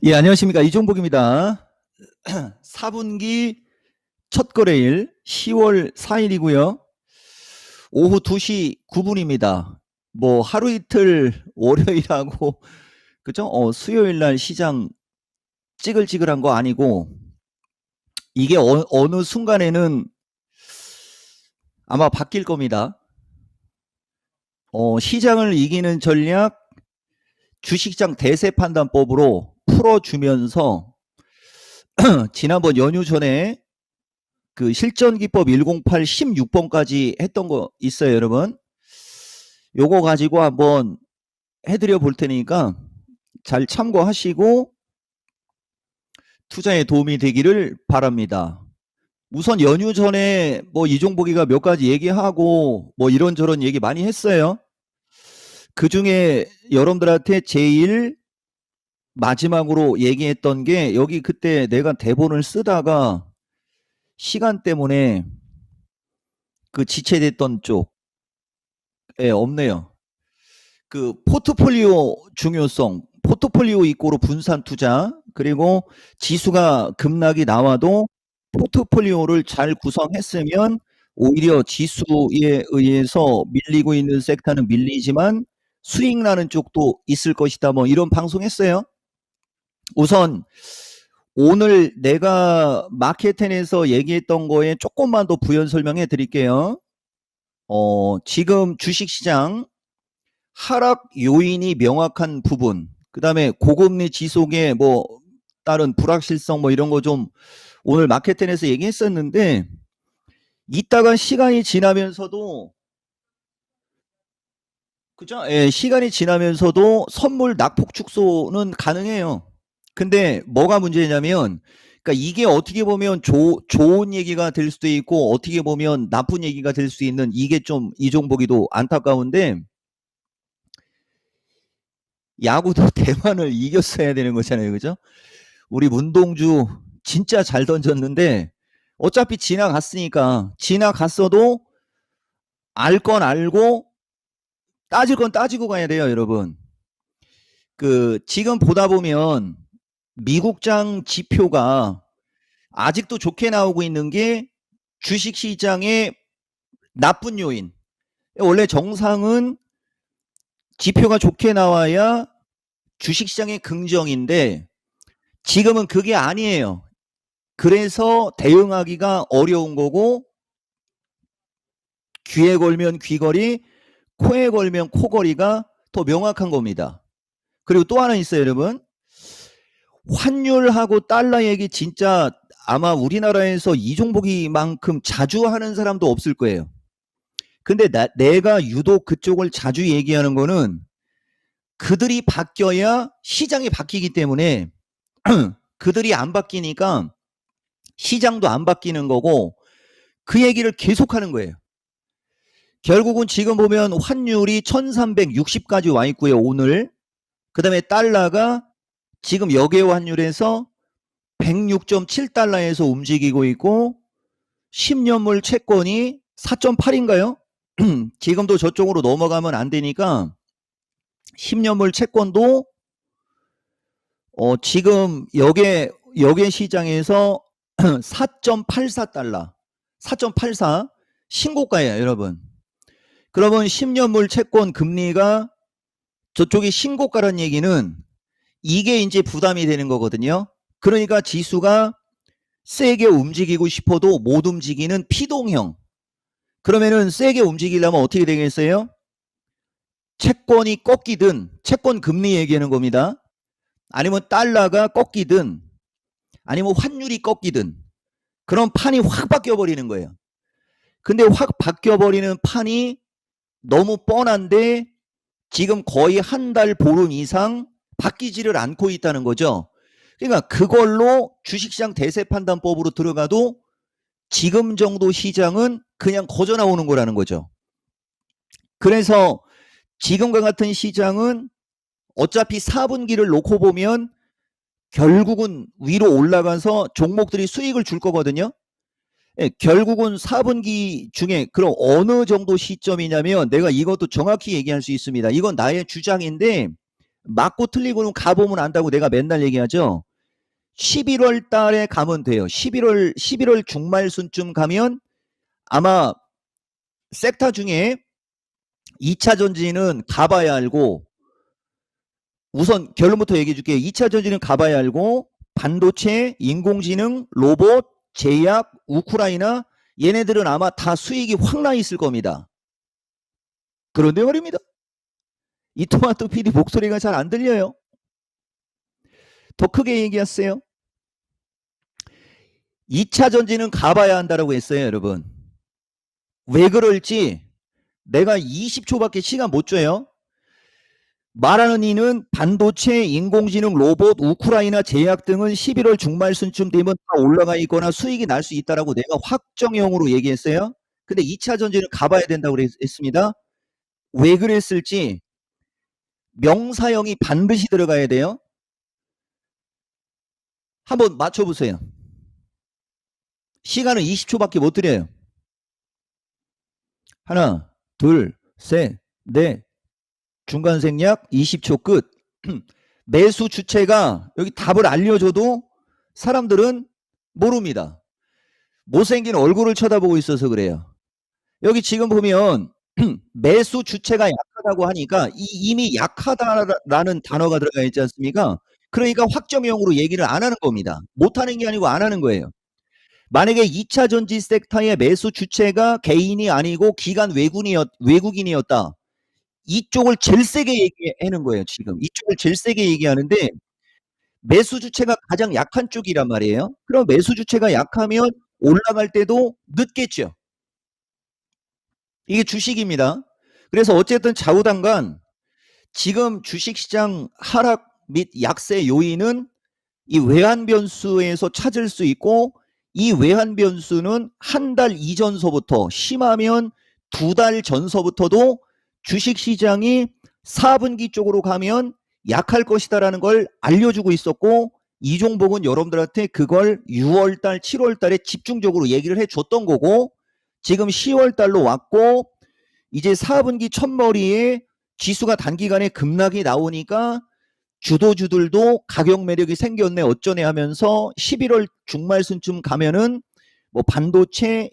예, 안녕하십니까. 이종복입니다. 4분기 첫 거래일 10월 4일이고요. 오후 2시 9분입니다. 뭐 하루 이틀 월요일하고 그죠? 수요일 날 시장 찌글찌글한 거 아니고 이게 어느 순간에는 아마 바뀔 겁니다. 시장을 이기는 전략 주식시장 대세 판단법으로 풀어주면서 지난번 연휴 전에 그 실전기법 108 16번까지 했던 거 있어요, 여러분. 요거 가지고 한번 해드려 볼 테니까 잘 참고하시고 투자에 도움이 되기를 바랍니다. 우선 연휴 전에 뭐 이종복이가 몇 가지 얘기하고 뭐 이런저런 얘기 많이 했어요. 그 중에 여러분들한테 제일 마지막으로 얘기했던 게 여기 그때 내가 대본을 쓰다가 시간 때문에 그 지체됐던 쪽에 없네요. 그 포트폴리오 중요성, 포트폴리오 이꼬로 분산 투자, 그리고 지수가 급락이 나와도 포트폴리오를 잘 구성했으면 오히려 지수에 의해서 밀리고 있는 섹터는 밀리지만 수익 나는 쪽도 있을 것이다. 뭐 이런 방송했어요. 우선 오늘 내가 마켓텐에서 얘기했던 거에 조금만 더 부연 설명해 드릴게요. 지금 주식시장 하락 요인이 명확한 부분, 그 다음에 고금리 지속에 뭐 따른 불확실성 뭐 이런 거 좀 오늘 마켓텐에서 얘기했었는데 이따가 시간이 지나면서도 그죠? 예, 시간이 지나면서도 선물 낙폭 축소는 가능해요. 근데 뭐가 문제냐면 그러니까 이게 어떻게 보면 좋은 얘기가 될 수도 있고 어떻게 보면 나쁜 얘기가 될 수 있는 이게 좀 이종보기도 안타까운데 야구도 대만을 이겼어야 되는 거잖아요. 그죠? 우리 문동주 진짜 잘 던졌는데 어차피 지나갔으니까 지나갔어도 알 건 알고 따질 건 따지고 가야 돼요, 여러분. 그 지금 보다 보면 미국장 지표가 아직도 좋게 나오고 있는 게 주식시장의 나쁜 요인. 원래 정상은 지표가 좋게 나와야 주식시장의 긍정인데 지금은 그게 아니에요. 그래서 대응하기가 어려운 거고 귀에 걸면 귀걸이, 코에 걸면 코걸이가 더 명확한 겁니다. 그리고 또 하나 있어요, 여러분. 환율하고 달러 얘기 진짜 아마 우리나라에서 이종복이만큼 자주 하는 사람도 없을 거예요. 근데 내가 유독 그쪽을 자주 얘기하는 거는 그들이 바뀌어야 시장이 바뀌기 때문에 그들이 안 바뀌니까 시장도 안 바뀌는 거고 그 얘기를 계속하는 거예요. 결국은 지금 보면 환율이 1360까지 와 있고요, 오늘. 그 다음에 달러가 지금 역외 환율에서 106.7달러에서 움직이고 있고 10년물 채권이 4.8인가요? 지금도 저쪽으로 넘어가면 안 되니까 10년물 채권도 지금 역외 시장에서 4.84달러, 4.84 신고가예요, 여러분. 그러면 10년물 채권 금리가 저쪽이 신고가란 얘기는 이게 이제 부담이 되는 거거든요. 그러니까 지수가 세게 움직이고 싶어도 못 움직이는 피동형. 그러면은 세게 움직이려면 어떻게 되겠어요? 채권이 꺾이든 채권 금리 얘기하는 겁니다. 아니면 달러가 꺾이든 아니면 환율이 꺾이든 그런 판이 확 바뀌어버리는 거예요. 근데 확 바뀌어버리는 판이 너무 뻔한데 지금 거의 한 달 보름 이상 바뀌지를 않고 있다는 거죠. 그러니까 그걸로 주식시장 대세 판단법으로 들어가도 지금 정도 시장은 그냥 거저 나오는 거라는 거죠. 그래서 지금과 같은 시장은 어차피 4분기를 놓고 보면 결국은 위로 올라가서 종목들이 수익을 줄 거거든요. 예, 결국은 4분기 중에 그럼 어느 정도 시점이냐면 내가 이것도 정확히 얘기할 수 있습니다. 이건 나의 주장인데 맞고 틀리고는 가보면 안다고 내가 맨날 얘기하죠. 11월 달에 가면 돼요. 11월 중말순쯤 가면 아마 섹터 중에 2차 전지는 가봐야 알고, 우선 결론부터 얘기해 줄게요. 2차 전지는 가봐야 알고, 반도체, 인공지능, 로봇, 제약, 우크라이나, 얘네들은 아마 다 수익이 확 나 있을 겁니다. 그런데 말입니다. 이토마토 PD 목소리가 잘 안 들려요. 더 크게 얘기하세요. 2차 전지는 가봐야 한다라고 했어요, 여러분. 왜 그럴지 내가 20초밖에 시간 못 줘요. 말하는 이는 반도체, 인공지능, 로봇, 우크라이나 제약 등은 11월 중말순쯤 되면 다 올라가 있거나 수익이 날 수 있다라고 내가 확정형으로 얘기했어요. 근데 2차 전지는 가봐야 된다고 했습니다. 왜 그랬을지 명사형이 반드시 들어가야 돼요. 한번 맞춰보세요. 시간은 20초밖에 못 드려요. 하나, 둘, 셋, 넷. 중간 생략 20초 끝. 매수 주체가 여기 답을 알려줘도 사람들은 모릅니다. 못생긴 얼굴을 쳐다보고 있어서 그래요. 여기 지금 보면 매수 주체가 약하다고 하니까 이미 약하다라는 단어가 들어가 있지 않습니까? 그러니까 확정형으로 얘기를 안 하는 겁니다. 못하는 게 아니고 안 하는 거예요. 만약에 2차 전지 섹터의 매수 주체가 개인이 아니고 기관 외국인이었다. 이쪽을 제일 세게 얘기하는 거예요. 지금 이쪽을 제일 세게 얘기하는데 매수 주체가 가장 약한 쪽이란 말이에요. 그럼 매수 주체가 약하면 올라갈 때도 늦겠죠. 이게 주식입니다. 그래서 어쨌든 좌우당간 지금 주식시장 하락 및 약세 요인은 이 외환 변수에서 찾을 수 있고, 이 외환 변수는 한 달 이전서부터, 심하면 2달 전서부터도 주식시장이 4분기 쪽으로 가면 약할 것이다라는 걸 알려주고 있었고, 이종복은 여러분들한테 그걸 6월달, 7월달에 집중적으로 얘기를 해줬던 거고, 지금 10월달로 왔고, 이제 4분기 첫머리에 지수가 단기간에 급락이 나오니까 주도주들도 가격 매력이 생겼네 어쩌네 하면서 11월 중말순쯤 가면은 뭐 반도체,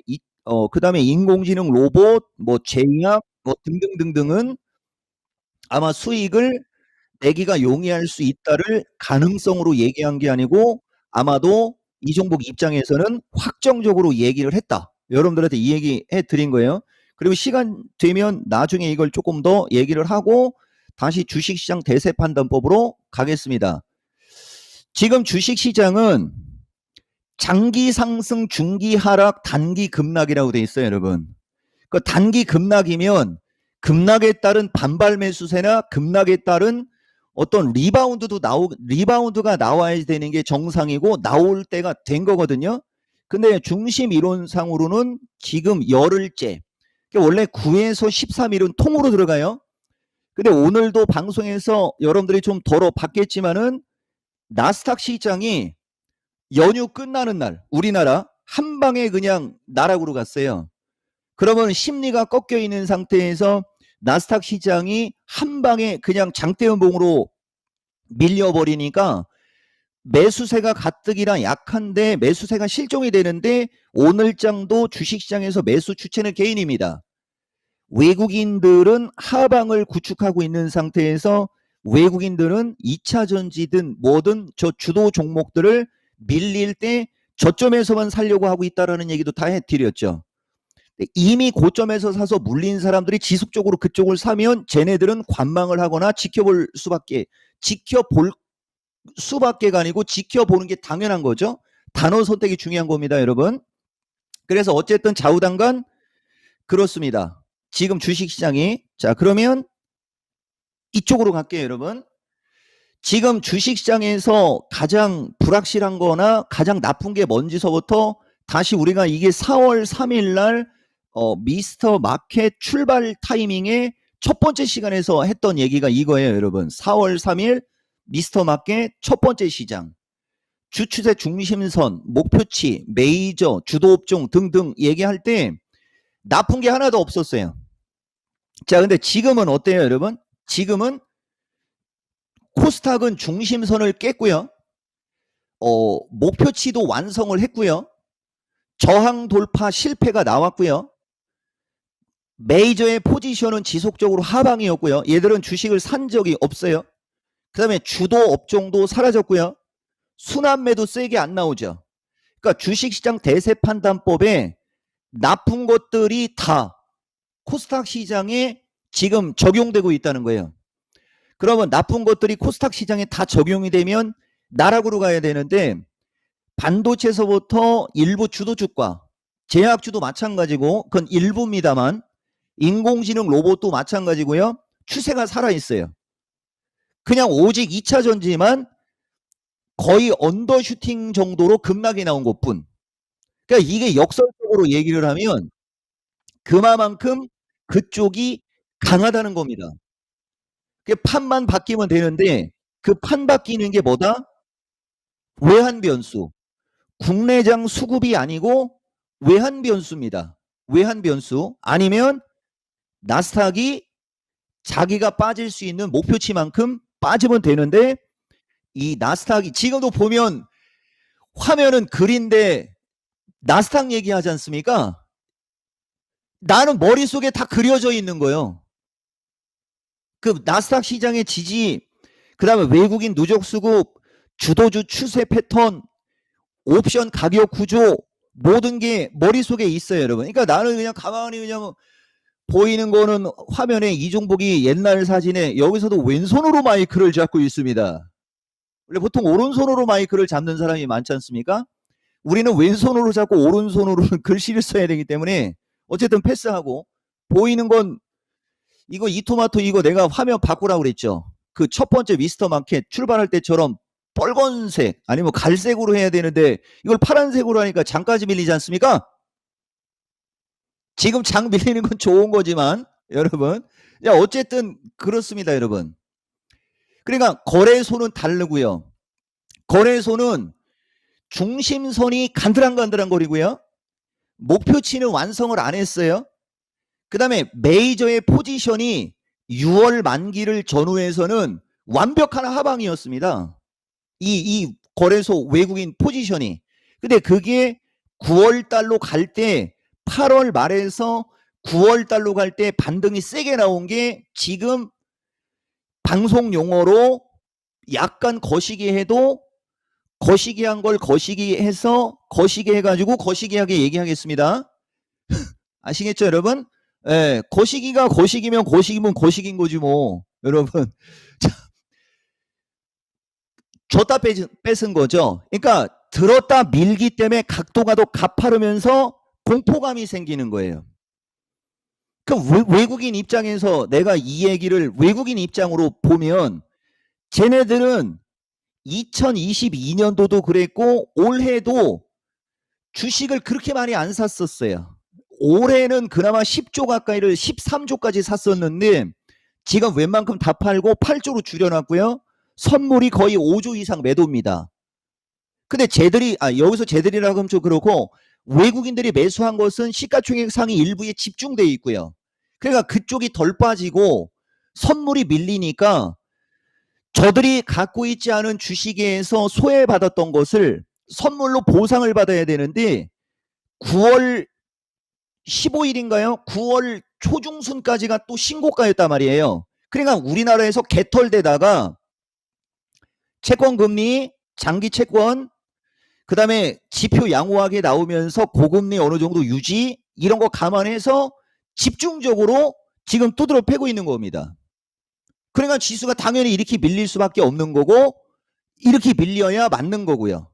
그다음에 인공지능, 로봇, 뭐 제약, 뭐 등등등등은 아마 수익을 내기가 용이할 수 있다를 가능성으로 얘기한 게 아니고, 아마도 이종복 입장에서는 확정적으로 얘기를 했다. 여러분들한테 이 얘기 해드린 거예요. 그리고 시간 되면 나중에 이걸 조금 더 얘기를 하고 다시 주식시장 대세 판단법으로 가겠습니다. 지금 주식시장은 장기 상승, 중기 하락, 단기 급락이라고 돼 있어요, 여러분. 그 단기 급락이면 급락에 따른 반발 매수세나 급락에 따른 어떤 리바운드가 나와야 되는 게 정상이고 나올 때가 된 거거든요. 근데 중심 이론상으로는 지금 열흘째, 원래 9에서 13일은 통으로 들어가요. 근데 오늘도 방송에서 여러분들이 좀 덜어 봤겠지만은 나스닥 시장이 연휴 끝나는 날 우리나라 한 방에 그냥 나락으로 갔어요. 그러면 심리가 꺾여 있는 상태에서 나스닥 시장이 한 방에 그냥 장대음봉으로 밀려버리니까 매수세가 가뜩이나 약한데 매수세가 실종이 되는데, 오늘장도 주식시장에서 매수 주체는 개인입니다. 외국인들은 하방을 구축하고 있는 상태에서 외국인들은 2차 전지든 뭐든 저 주도 종목들을 밀릴 때 저점에서만 살려고 하고 있다는 얘기도 다 해드렸죠. 이미 고점에서 사서 물린 사람들이 지속적으로 그쪽을 사면 쟤네들은 관망을 하거나 지켜볼 수밖에가 아니고 지켜보는 게 당연한 거죠. 단어 선택이 중요한 겁니다, 여러분. 그래서 어쨌든 좌우당간 그렇습니다. 지금 주식시장이, 자 그러면 이쪽으로 갈게요, 여러분. 지금 주식시장에서 가장 불확실한 거나 가장 나쁜 게 뭔지서부터 다시 우리가 이게 4월 3일 날 미스터 마켓 출발 타이밍에 첫 번째 시간에서 했던 얘기가 이거예요, 여러분. 4월 3일 미스터 마켓 첫 번째 시장. 주추세 중심선, 목표치, 메이저, 주도업종 등등 얘기할 때 나쁜 게 하나도 없었어요. 자, 근데 지금은 어때요, 여러분? 지금은 코스닥은 중심선을 깼고요. 목표치도 완성을 했고요. 저항 돌파 실패가 나왔고요. 메이저의 포지션은 지속적으로 하방이었고요. 얘들은 주식을 산 적이 없어요. 그 다음에 주도 업종도 사라졌고요. 순환매도 세게 안 나오죠. 그러니까 주식시장 대세 판단법에 나쁜 것들이 다 코스닥 시장에 지금 적용되고 있다는 거예요. 그러면 나쁜 것들이 코스닥 시장에 다 적용이 되면 나락으로 가야 되는데, 반도체에서부터 일부 주도주가, 제약주도 마찬가지고, 그건 일부입니다만, 인공지능 로봇도 마찬가지고요. 추세가 살아있어요. 그냥 오직 2차 전지만 거의 언더슈팅 정도로 급락이 나온 것뿐. 그러니까 이게 역설적으로 얘기를 하면 그만큼 그쪽이 강하다는 겁니다. 그 판만 바뀌면 되는데, 그 판 바뀌는 게 뭐다? 외환 변수. 국내장 수급이 아니고 외환 변수입니다. 외환 변수. 아니면 나스닥이 자기가 빠질 수 있는 목표치만큼 빠지면 되는데, 이 나스닥이 지금도 보면 화면은 글인데 나스닥 얘기하지 않습니까? 나는 머릿속에 다 그려져 있는 거예요. 그 나스닥 시장의 지지, 그 다음에 외국인 누적 수급, 주도주 추세 패턴, 옵션 가격 구조, 모든 게 머릿속에 있어요, 여러분. 그러니까 나는 그냥 가만히 그냥 보이는 거는 화면에 이종복이 옛날 사진에 여기서도 왼손으로 마이크를 잡고 있습니다. 원래 보통 오른손으로 마이크를 잡는 사람이 많지 않습니까? 우리는 왼손으로 잡고 오른손으로 글씨를 써야 되기 때문에 어쨌든 패스하고, 보이는 건 이거 이토마토 이거 내가 화면 바꾸라고 그랬죠. 그 첫 번째 미스터 마켓 출발할 때처럼 빨간색 아니면 갈색으로 해야 되는데 이걸 파란색으로 하니까 장까지 밀리지 않습니까? 지금 장 밀리는 건 좋은 거지만 여러분, 어쨌든 그렇습니다, 여러분. 그러니까 거래소는 다르고요. 거래소는 중심선이 간드랑간드랑 거리고요. 목표치는 완성을 안 했어요. 그 다음에 메이저의 포지션이 6월 만기를 전후해서는 완벽한 하방이었습니다. 이 거래소 외국인 포지션이. 근데 그게 9월 달로 갈 때, 8월 말에서 9월 달로 갈 때 반등이 세게 나온 게 지금 방송 용어로 약간 거시기 해도 거시기 한 걸 거시기 해서 거시기 해가지고 거시기하게 얘기하겠습니다. 아시겠죠, 여러분? 예, 거시기가 거시기면 거시기면 거시기인 거지 뭐, 여러분. 줬다 뺏은 거죠. 그러니까 들었다 밀기 때문에 각도가 더 가파르면서 공포감이 생기는 거예요. 그 외국인 입장에서 내가 이 얘기를 외국인 입장으로 보면, 쟤네들은 2022년도도 그랬고 올해도 주식을 그렇게 많이 안 샀었어요. 올해는 그나마 10조 가까이를 13조까지 샀었는데 지금 웬만큼 다 팔고 8조로 줄여놨고요. 선물이 거의 5조 이상 매도입니다. 근데 쟤들이 여기서 쟤들이라고 하면 좀 그렇고, 외국인들이 매수한 것은 시가총액 상위 일부에 집중되어 있고요. 그러니까 그쪽이 덜 빠지고 선물이 밀리니까 저들이 갖고 있지 않은 주식에서 소외받았던 것을 선물로 보상을 받아야 되는데 9월 15일인가요? 9월 초중순까지가 또 신고가였단 말이에요. 그러니까 우리나라에서 개털되다가 채권금리, 장기 채권, 그 다음에 지표 양호하게 나오면서 고금리 어느 정도 유지, 이런 거 감안해서 집중적으로 지금 두드러 패고 있는 겁니다. 그러니까 지수가 당연히 이렇게 밀릴 수밖에 없는 거고, 이렇게 밀려야 맞는 거고요.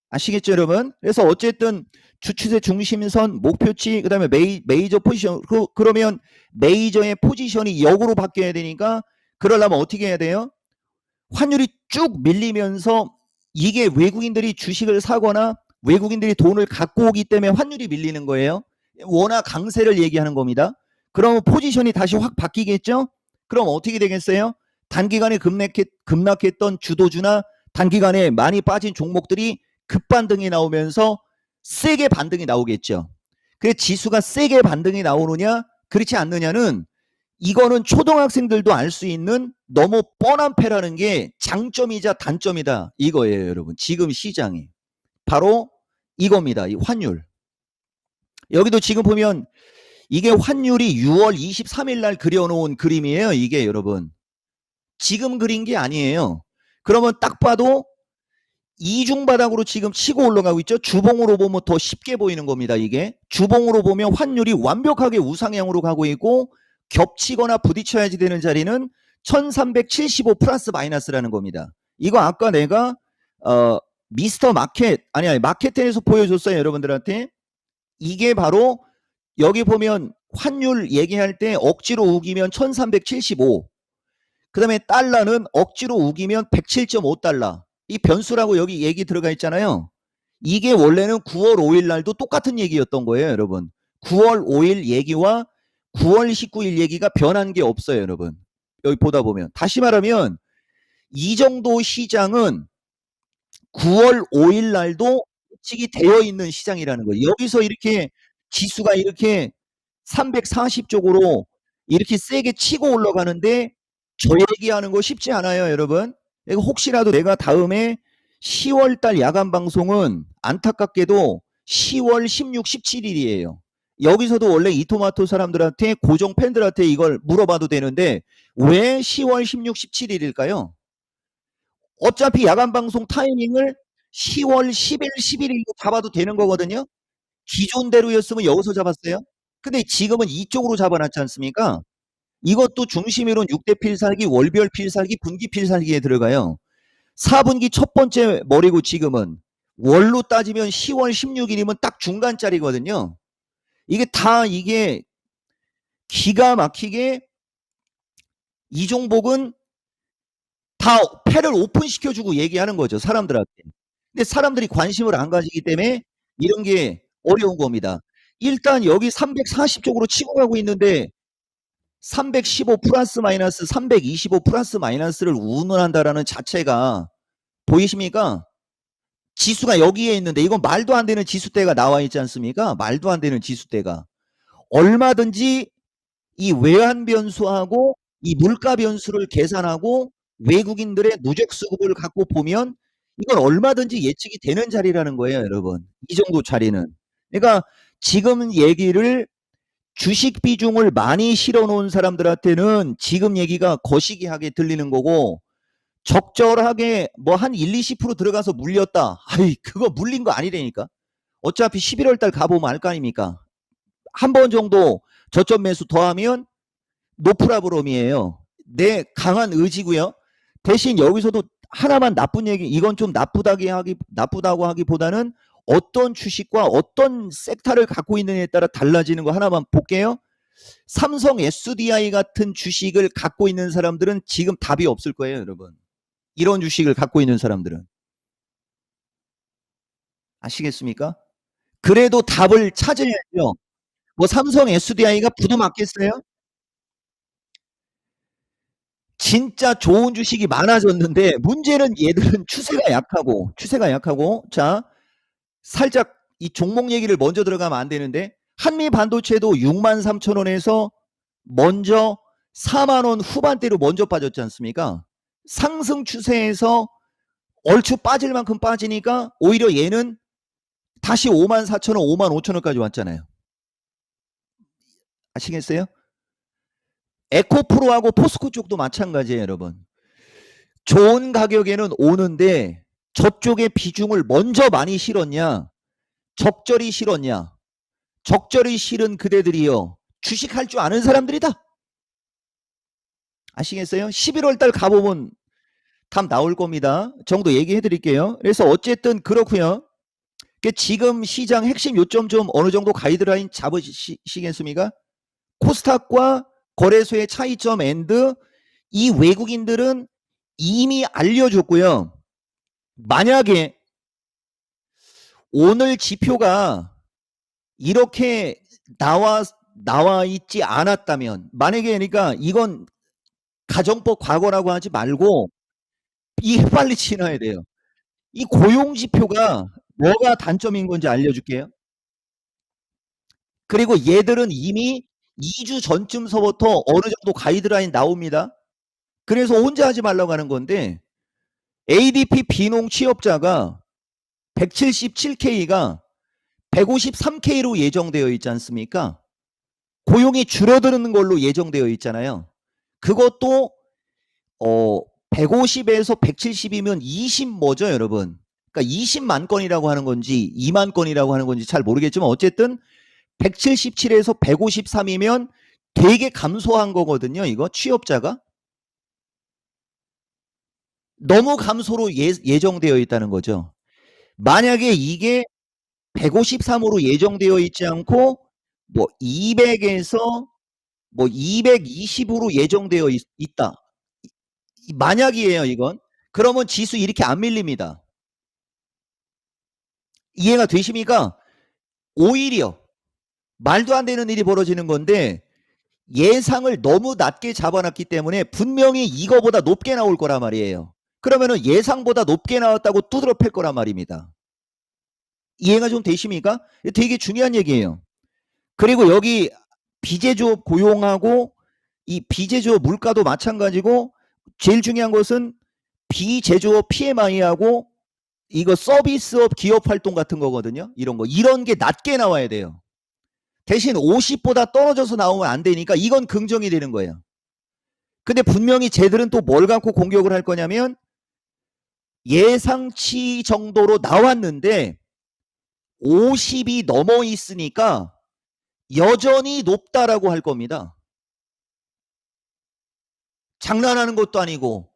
아시겠죠, 여러분? 그래서 어쨌든 주추세 중심선, 목표치, 그 다음에 메이저 포지션, 그러면 메이저의 포지션이 역으로 바뀌어야 되니까, 그러려면 어떻게 해야 돼요? 환율이 쭉 밀리면서, 이게 외국인들이 주식을 사거나 외국인들이 돈을 갖고 오기 때문에 환율이 밀리는 거예요. 워낙 강세를 얘기하는 겁니다. 그러면 포지션이 다시 확 바뀌겠죠? 그럼 어떻게 되겠어요? 단기간에 급락했던 주도주나 단기간에 많이 빠진 종목들이 급반등이 나오면서 세게 반등이 나오겠죠. 그래서 지수가 세게 반등이 나오느냐 그렇지 않느냐는 이거는 초등학생들도 알 수 있는 너무 뻔한 패라는 게 장점이자 단점이다 이거예요, 여러분. 지금 시장이. 바로 이겁니다. 이 환율. 여기도 지금 보면 이게 환율이 6월 23일 날 그려놓은 그림이에요. 이게 여러분. 지금 그린 게 아니에요. 그러면 딱 봐도 이중바닥으로 지금 치고 올라가고 있죠. 주봉으로 보면 더 쉽게 보이는 겁니다. 이게 주봉으로 보면 환율이 완벽하게 우상향으로 가고 있고 겹치거나 부딪혀야지 되는 자리는 1375 플러스 마이너스라는 겁니다. 이거 아까 내가 미스터 마켓 아니 마켓텐에서 보여줬어요. 여러분들한테. 이게 바로 여기 보면 환율 얘기할 때 억지로 우기면 1375, 그 다음에 달러는 억지로 우기면 107.5달러. 이 변수라고 여기 얘기 들어가 있잖아요. 이게 원래는 9월 5일 날도 똑같은 얘기였던 거예요, 여러분. 9월 5일 얘기와 9월 19일 얘기가 변한 게 없어요, 여러분. 여기 보다 보면. 다시 말하면 이 정도 시장은 9월 5일 날도 예측이 되어 있는 시장이라는 거예요. 여기서 이렇게 지수가 이렇게 340쪽으로 이렇게 세게 치고 올라가는데 저 얘기하는 거 쉽지 않아요, 여러분. 이거 혹시라도 내가 다음에 10월 달 야간 방송은 안타깝게도 10월 16, 17일이에요. 여기서도 원래 이토마토 사람들한테 고정 팬들한테 이걸 물어봐도 되는데 왜 10월 16, 17일일까요? 어차피 야간 방송 타이밍을 10월 10일, 11일로 잡아도 되는 거거든요. 기존대로였으면 여기서 잡았어요. 근데 지금은 이쪽으로 잡아놨지 않습니까? 이것도 중심이론 6대 필살기, 월별 필살기, 분기 필살기에 들어가요. 4분기 첫 번째 머리고 지금은 월로 따지면 10월 16일이면 딱 중간짜리거든요. 이게 다 이게 기가 막히게 이종복은 다 패를 오픈시켜주고 얘기하는 거죠. 사람들한테. 근데 사람들이 관심을 안 가지기 때문에 이런 게 어려운 겁니다. 일단 여기 340쪽으로 치고 가고 있는데 315 플러스 마이너스 325 플러스 마이너스를 운운한다라는 자체가 보이십니까? 지수가 여기에 있는데 이건 말도 안 되는 지수대가 나와 있지 않습니까? 말도 안 되는 지수대가. 얼마든지 이 외환 변수하고 이 물가 변수를 계산하고 외국인들의 누적 수급을 갖고 보면 이건 얼마든지 예측이 되는 자리라는 거예요, 여러분. 이 정도 자리는. 그러니까 지금 얘기를 주식 비중을 많이 실어 놓은 사람들한테는 지금 얘기가 거시기하게 들리는 거고 적절하게 뭐 한 1, 20% 들어가서 물렸다. 아이, 그거 물린 거 아니라니까. 어차피 11월 달 가보면 알 거 아닙니까? 한 번 정도 저점 매수 더하면 노프라브롬이에요. 내 강한 의지고요. 대신 여기서도 하나만 나쁜 얘기, 이건 좀 나쁘다고 하기보다는 어떤 주식과 어떤 섹터를 갖고 있느냐에 따라 달라지는 거 하나만 볼게요. 삼성 SDI 같은 주식을 갖고 있는 사람들은 지금 답이 없을 거예요, 여러분. 이런 주식을 갖고 있는 사람들은. 아시겠습니까? 그래도 답을 찾아야죠. 뭐 삼성 SDI가 부도맞겠어요? 진짜 좋은 주식이 많아졌는데 문제는 얘들은 추세가 약하고 자 살짝 이 종목 얘기를 먼저 들어가면 안 되는데 한미 반도체도 63,000원에서 먼저 4만원 후반대로 먼저 빠졌지 않습니까? 상승 추세에서 얼추 빠질 만큼 빠지니까 오히려 얘는 다시 54,000원, 55,000원까지 왔잖아요. 아시겠어요? 에코프로하고 포스코 쪽도 마찬가지예요, 여러분. 좋은 가격에는 오는데 저쪽에 비중을 먼저 많이 실었냐, 적절히 실었냐. 적절히 실은 그대들이요. 주식할 줄 아는 사람들이다. 아시겠어요? 11월 달 가보면 답 나올 겁니다. 정도 얘기해 드릴게요. 그래서 어쨌든 그렇고요. 지금 시장 핵심 요점 좀 어느 정도 가이드라인 잡으시겠습니까? 코스닥과 거래소의 차이점 앤드 이 외국인들은 이미 알려줬고요. 만약에 오늘 지표가 이렇게 나와 있지 않았다면 만약에 그러니까 이건 가정법 과거라고 하지 말고 이게 빨리 지나야 돼요. 이 고용 지표가 뭐가 단점인 건지 알려줄게요. 그리고 얘들은 이미 2주 전쯤서부터 어느 정도 가이드라인 나옵니다. 그래서 혼자 하지 말라고 하는 건데 ADP 비농 취업자가 177K가 153K로 예정되어 있지 않습니까? 고용이 줄어드는 걸로 예정되어 있잖아요. 그것도 150에서 170이면 20 뭐죠, 여러분? 그러니까 20만 건이라고 하는 건지 2만 건이라고 하는 건지 잘 모르겠지만 어쨌든 177에서 153이면 되게 감소한 거거든요. 이거 취업자가 너무 감소로 예정되어 있다는 거죠. 만약에 이게 153으로 예정되어 있지 않고 뭐 200에서 뭐 220으로 예정되어 있다. 만약이에요, 이건. 그러면 지수 이렇게 안 밀립니다. 이해가 되십니까? 오히려 말도 안 되는 일이 벌어지는 건데 예상을 너무 낮게 잡아놨기 때문에 분명히 이거보다 높게 나올 거란 말이에요. 그러면은 예상보다 높게 나왔다고 두드러 팰 거란 말입니다. 이해가 좀 되십니까? 되게 중요한 얘기예요. 그리고 여기 비제조업 고용하고 이 비제조업 물가도 마찬가지고 제일 중요한 것은 비제조업 PMI하고 이거 서비스업 기업 활동 같은 거거든요. 이런 거. 이런 게 낮게 나와야 돼요. 대신 50보다 떨어져서 나오면 안 되니까 이건 긍정이 되는 거예요. 근데 분명히 쟤들은 또 뭘 갖고 공격을 할 거냐면 예상치 정도로 나왔는데 50이 넘어 있으니까 여전히 높다라고 할 겁니다. 장난하는 것도 아니고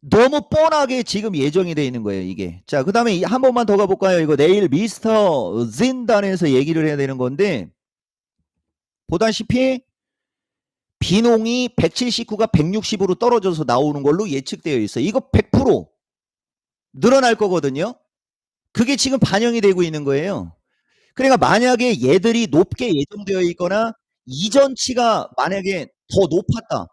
너무 뻔하게 지금 예정이 돼 있는 거예요, 이게. 자, 그 다음에 한 번만 더 가볼까요? 이거 내일 미스터 진단에서 얘기를 해야 되는 건데 보다시피 비농이 179가 160으로 떨어져서 나오는 걸로 예측되어 있어요. 이거 100% 늘어날 거거든요. 그게 지금 반영이 되고 있는 거예요. 그러니까 만약에 얘들이 높게 예정되어 있거나 이전치가 만약에 더 높았다.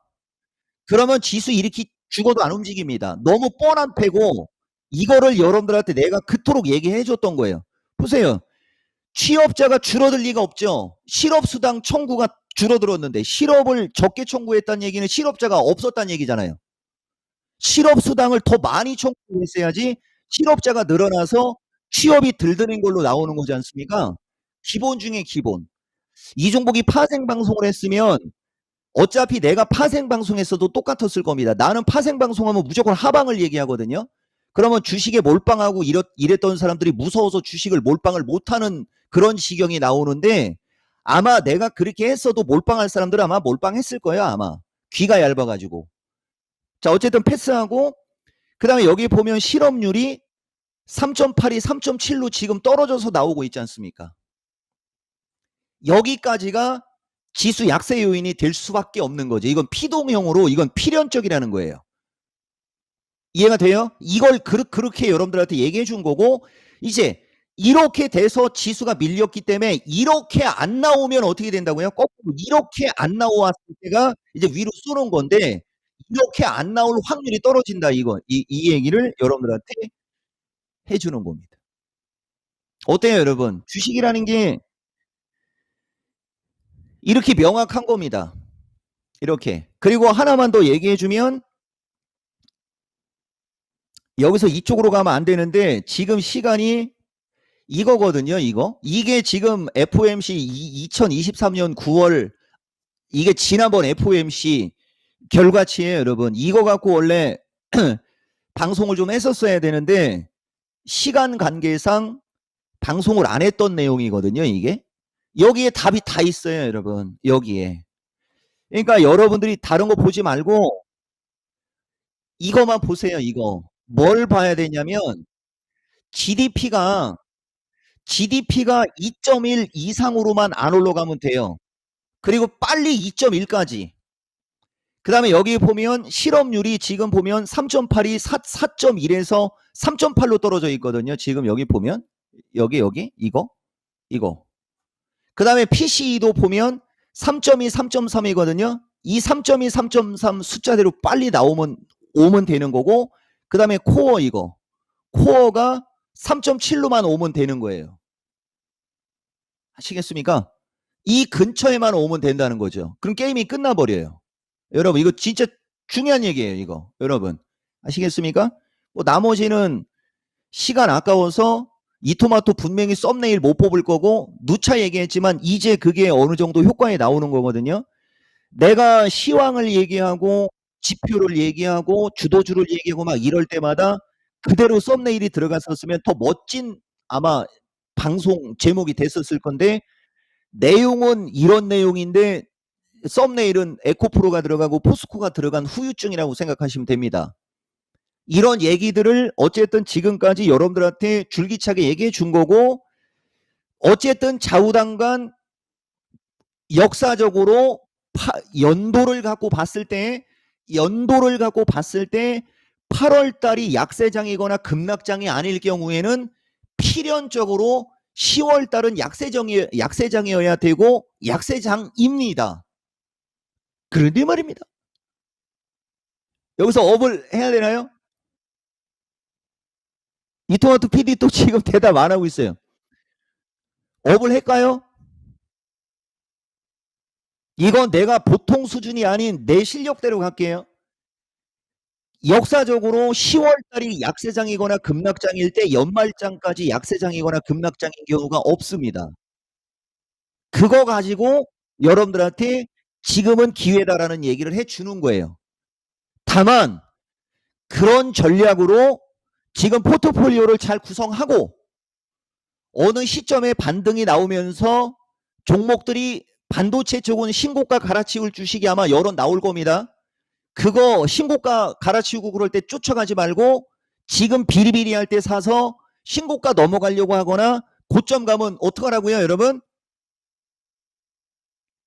그러면 지수 이렇게 죽어도 안 움직입니다. 너무 뻔한 패고 이거를 여러분들한테 내가 그토록 얘기해 줬던 거예요. 보세요. 취업자가 줄어들 리가 없죠. 실업수당 청구가 줄어들었는데 실업을 적게 청구했다는 얘기는 실업자가 없었다는 얘기잖아요. 실업수당을 더 많이 청구했어야지 실업자가 늘어나서 취업이 들드는 걸로 나오는 거지 않습니까? 기본 중에 기본. 이종복이 파생방송을 했으면 어차피 내가 파생방송했어도 똑같았을 겁니다. 나는 파생방송하면 무조건 하방을 얘기하거든요. 그러면 주식에 몰빵하고 이랬던 사람들이 무서워서 주식을 몰빵을 못하는 그런 지경이 나오는데 아마 내가 그렇게 했어도 몰빵할 사람들은 아마 몰빵했을 거예요. 아마 귀가 얇아가지고. 자, 어쨌든 패스하고 그 다음에 여기 보면 실업률이 3.8이 3.7로 지금 떨어져서 나오고 있지 않습니까? 여기까지가 지수 약세 요인이 될 수밖에 없는 거죠. 이건 피동형으로 이건 필연적이라는 거예요. 이해가 돼요? 이걸 그렇게 여러분들한테 얘기해 준 거고 이제 이렇게 돼서 지수가 밀렸기 때문에 이렇게 안 나오면 어떻게 된다고요? 거꾸로 이렇게 안 나왔을 때가 이제 위로 쏘는 건데 이렇게 안 나올 확률이 떨어진다 이거 이 얘기를 여러분들한테 해주는 겁니다. 어때요 여러분? 주식이라는 게 이렇게 명확한 겁니다. 이렇게. 그리고 하나만 더 얘기해 주면 여기서 이쪽으로 가면 안 되는데 지금 시간이 이거거든요. 이게 지금 FOMC 2023년 9월 이게 지난번 FOMC 결과치예요 여러분. 이거 갖고 원래 방송을 좀 했었어야 되는데 시간 관계상 방송을 안 했던 내용이거든요. 이게 여기에 답이 다 있어요 여러분. 여기에. 그러니까 여러분들이 다른 거 보지 말고 이거만 보세요. 이거 뭘 봐야 되냐면 GDP가 2.1 이상으로만 안 올라가면 돼요. 그리고 빨리 2.1까지. 그 다음에 여기 보면 실업률이 지금 보면 3.8이 4.1에서 3.8로 떨어져 있거든요. 지금 여기 보면 여기 이거. 그 다음에 PCE도 보면 3.2, 3.3이거든요. 이 3.2, 3.3 숫자대로 빨리 오면 되는 거고 그 다음에 코어 코어가 3.7로만 오면 되는 거예요. 아시겠습니까? 이 근처에만 오면 된다는 거죠. 그럼 게임이 끝나버려요. 여러분 이거 진짜 중요한 얘기예요. 이거 여러분 아시겠습니까? 뭐 나머지는 시간 아까워서 이 토마토 분명히 썸네일 못 뽑을 거고 누차 얘기했지만 이제 그게 어느 정도 효과에 나오는 거거든요. 내가 시황을 얘기하고 지표를 얘기하고 주도주를 얘기하고 막 이럴 때마다 그대로 썸네일이 들어갔었으면 더 멋진 아마 방송 제목이 됐었을 건데 내용은 이런 내용인데 썸네일은 에코프로가 들어가고 포스코가 들어간 후유증이라고 생각하시면 됩니다. 이런 얘기들을 어쨌든 지금까지 여러분들한테 줄기차게 얘기해 준 거고 어쨌든 좌우당간 역사적으로 연도를 갖고 봤을 때 8월 달이 약세장이거나 급락장이 아닐 경우에는 필연적으로 10월 달은 약세장이어야 되고 약세장입니다. 그런데 말입니다. 여기서 업을 해야 되나요? 이토마토 PD 또 지금 대답 안 하고 있어요. 업을 할까요? 이건 내가 보통 수준이 아닌 내 실력대로 갈게요. 역사적으로 10월 달이 약세장이거나 급락장일 때 연말장까지 약세장이거나 급락장인 경우가 없습니다. 그거 가지고 여러분들한테 지금은 기회다라는 얘기를 해주는 거예요. 다만 그런 전략으로 지금 포트폴리오를 잘 구성하고 어느 시점에 반등이 나오면서 종목들이 반도체 쪽은 신고가 갈아치울 주식이 아마 여러 나올 겁니다. 그거 신고가 갈아치우고 그럴 때 쫓아가지 말고 지금 비리비리할 때 사서 신고가 넘어가려고 하거나 고점 가면 어떡하라고요 여러분?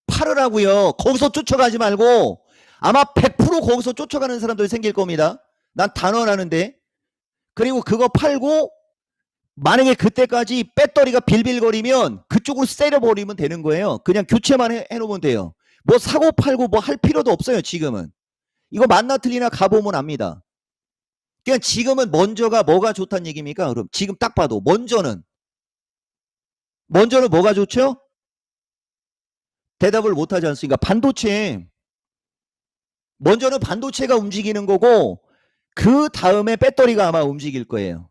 팔으라고요. 거기서 쫓아가지 말고 아마 100% 거기서 쫓아가는 사람들 생길 겁니다. 난 단언하는데. 그리고 그거 팔고 만약에 그때까지 배터리가 빌빌거리면 그쪽으로 세려버리면 되는 거예요. 그냥 교체만 해놓으면 돼요. 뭐 사고 팔고 뭐 할 필요도 없어요. 지금은. 이거 만나 틀리나 가보면 압니다. 그냥 지금은 먼저가 뭐가 좋다는 얘기입니까? 그럼 지금 딱 봐도 먼저는 뭐가 좋죠? 대답을 못하지 않습니까? 반도체. 먼저는 반도체가 움직이는 거고 그 다음에 배터리가 아마 움직일 거예요.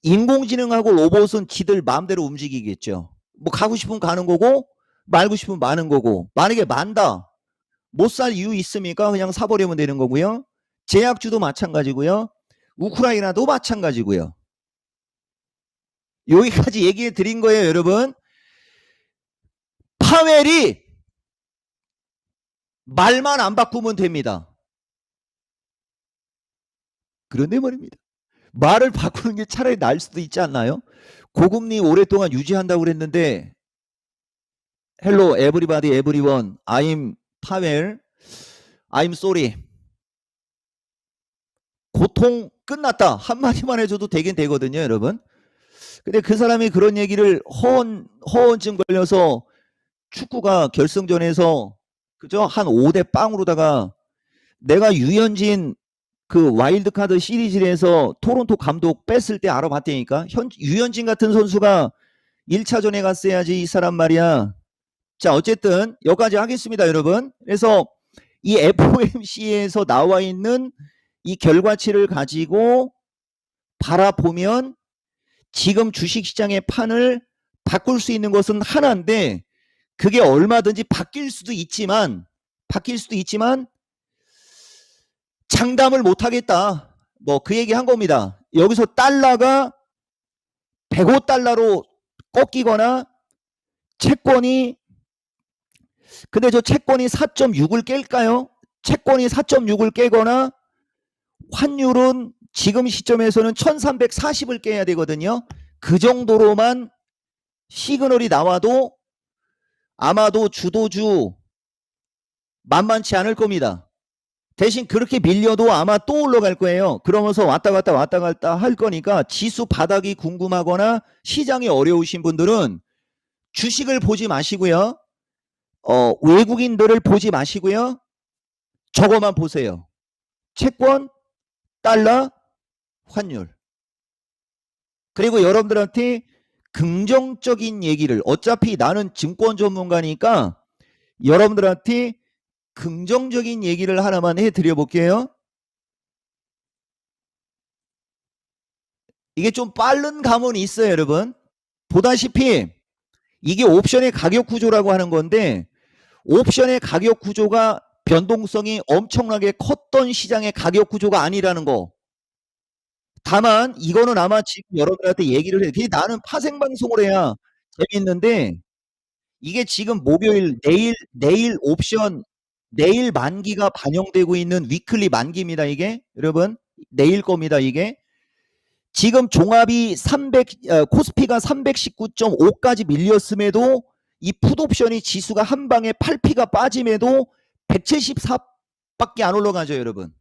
인공지능하고 로봇은 지들 마음대로 움직이겠죠. 뭐 가고 싶으면 가는 거고 말고 싶으면 마는 거고 만약에 만다 못 살 이유 있습니까? 그냥 사버리면 되는 거고요. 제약주도 마찬가지고요. 우크라이나도 마찬가지고요. 여기까지 얘기해 드린 거예요, 여러분. 파웰이 말만 안 바꾸면 됩니다. 그런데 말입니다. 말을 바꾸는 게 차라리 나을 수도 있지 않나요? 고금리 오랫동안 유지한다고 그랬는데 Hello everybody everyone I'm 파웰 I'm sorry 고통 끝났다 한마디만 해줘도 되긴 되거든요 여러분. 근데 그 사람이 그런 얘기를 허언증 걸려서 축구가 결승전에서 그죠 한 5대 빵으로다가 내가 유현진 그 와일드카드 시리즈에서 토론토 감독 뺐을 때 알아봤다니까. 유현진 같은 선수가 1차전에 갔어야지 이 사람 말이야. 자 어쨌든 여기까지 하겠습니다 여러분. 그래서 이 FOMC에서 나와 있는 이 결과치를 가지고 바라보면 지금 주식시장의 판을 바꿀 수 있는 것은 하나인데 그게 얼마든지 바뀔 수도 있지만 장담을 못하겠다. 뭐 그 얘기 한 겁니다. 여기서 달러가 105달러로 꺾이거나 채권이 근데 저 채권이 4.6을 깰까요? 채권이 4.6을 깨거나 환율은 지금 시점에서는 1340을 깨야 되거든요. 그 정도로만 시그널이 나와도 아마도 주도주 만만치 않을 겁니다. 대신 그렇게 밀려도 아마 또 올라갈 거예요. 그러면서 왔다 갔다 할 거니까 지수 바닥이 궁금하거나 시장이 어려우신 분들은 주식을 보지 마시고요. 외국인들을 보지 마시고요. 저거만 보세요. 채권, 달러, 환율. 그리고 여러분들한테 긍정적인 얘기를, 어차피 나는 증권 전문가니까 여러분들한테 긍정적인 얘기를 하나만 해드려 볼게요. 이게 좀 빠른 감은 있어요, 여러분. 보다시피 이게 옵션의 가격 구조라고 하는 건데, 옵션의 가격 구조가 변동성이 엄청나게 컸던 시장의 가격 구조가 아니라는 거. 다만 이거는 아마 지금 여러분들한테 얘기를 해. 나는 파생 방송을 해야 재밌는데, 이게 지금 목요일, 내일 옵션, 내일 만기가 반영되고 있는 위클리 만기입니다. 이게 여러분 내일 겁니다. 이게 지금 종합이 300, 코스피가 319.5까지 밀렸음에도 이 풋옵션이 지수가 한 방에 8P가 빠짐에도 174밖에 안 올라가죠, 여러분.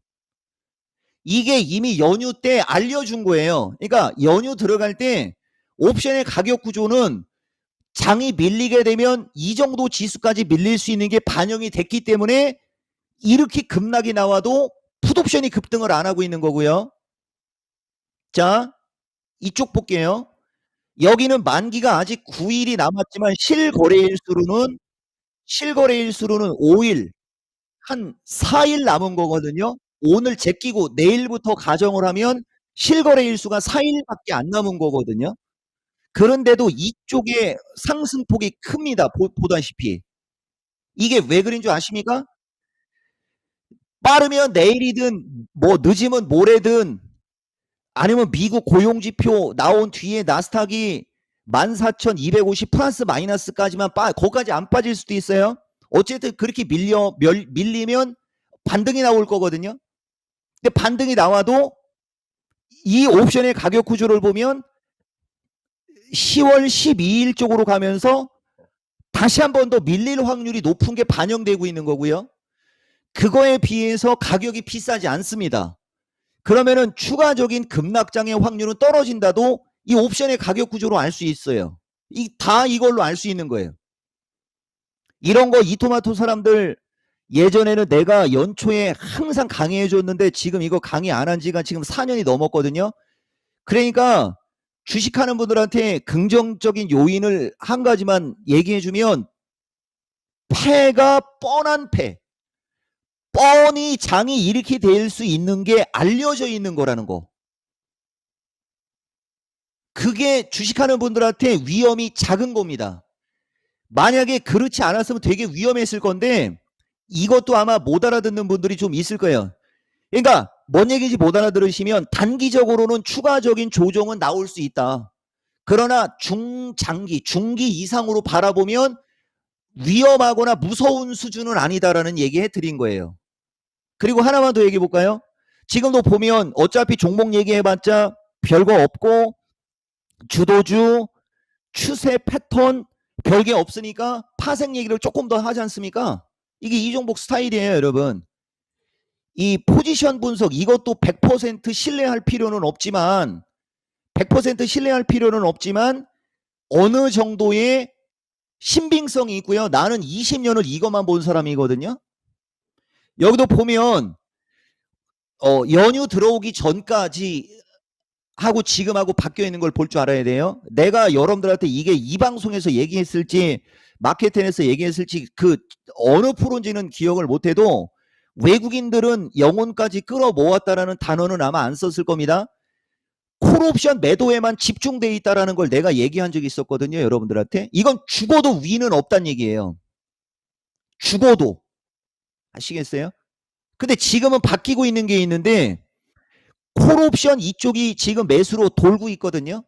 이게 이미 연휴 때 알려준 거예요. 그러니까 연휴 들어갈 때 옵션의 가격 구조는 장이 밀리게 되면 이 정도 지수까지 밀릴 수 있는 게 반영이 됐기 때문에 이렇게 급락이 나와도 풋옵션이 급등을 안 하고 있는 거고요. 자, 이쪽 볼게요. 여기는 만기가 아직 9일이 남았지만 실거래일 수로는 5일, 한 4일 남은 거거든요. 오늘 제끼고 내일부터 가정을 하면 실거래일 수가 4일밖에 안 남은 거거든요. 그런데도 이쪽에 상승폭이 큽니다. 보다시피. 이게 왜 그런 줄 아십니까? 빠르면 내일이든 뭐 늦으면 모레든 아니면 미국 고용지표 나온 뒤에 나스닥이 14,250 플러스 마이너스까지만 거기까지 안 빠질 수도 있어요. 어쨌든 그렇게 밀리면 반등이 나올 거거든요. 근데 반등이 나와도 이 옵션의 가격 구조를 보면 10월 12일 쪽으로 가면서 다시 한 번 더 밀릴 확률이 높은 게 반영되고 있는 거고요. 그거에 비해서 가격이 비싸지 않습니다. 그러면은 추가적인 급락장의 확률은 떨어진다도 이 옵션의 가격 구조로 알 수 있어요. 다 이걸로 알 수 있는 거예요. 이런 거 이토마토 사람들 예전에는 내가 연초에 항상 강의해 줬는데 지금 이거 강의 안 한 지가 지금 4년이 넘었거든요. 그러니까 주식하는 분들한테 긍정적인 요인을 한 가지만 얘기해 주면 패가 뻔한 패. 뻔히 장이 이렇게 될 수 있는 게 알려져 있는 거라는 거. 그게 주식하는 분들한테 위험이 작은 겁니다. 만약에 그렇지 않았으면 되게 위험했을 건데 이것도 아마 못 알아듣는 분들이 좀 있을 거예요. 그러니까 뭔 얘기인지 못 알아들으시면 단기적으로는 추가적인 조정은 나올 수 있다. 그러나 중기 이상으로 바라보면 위험하거나 무서운 수준은 아니다라는 얘기 해드린 거예요. 그리고 하나만 더 얘기해 볼까요? 지금도 보면 어차피 종목 얘기해봤자 별거 없고 주도주, 추세 패턴 별게 없으니까 파생 얘기를 조금 더 하지 않습니까? 이게 이종복 스타일이에요, 여러분. 이 포지션 분석 이것도 100% 신뢰할 필요는 없지만 100% 신뢰할 필요는 없지만 어느 정도의 신빙성이 있고요. 나는 20년을 이것만 본 사람이거든요. 여기도 보면 연휴 들어오기 전까지 하고 지금하고 바뀌어 있는 걸 볼 줄 알아야 돼요. 내가 여러분들한테 이게 이 방송에서 얘기했을지 마케팅에서 얘기했을지 그 어느 프로인지는 기억을 못해도 외국인들은 영혼까지 끌어모았다라는 단어는 아마 안 썼을 겁니다. 콜옵션 매도에만 집중돼 있다라는 걸 내가 얘기한 적이 있었거든요. 여러분들한테. 이건 죽어도 위는 없다는 얘기예요. 죽어도. 아시겠어요? 근데 지금은 바뀌고 있는 게 있는데 콜옵션 이쪽이 지금 매수로 돌고 있거든요.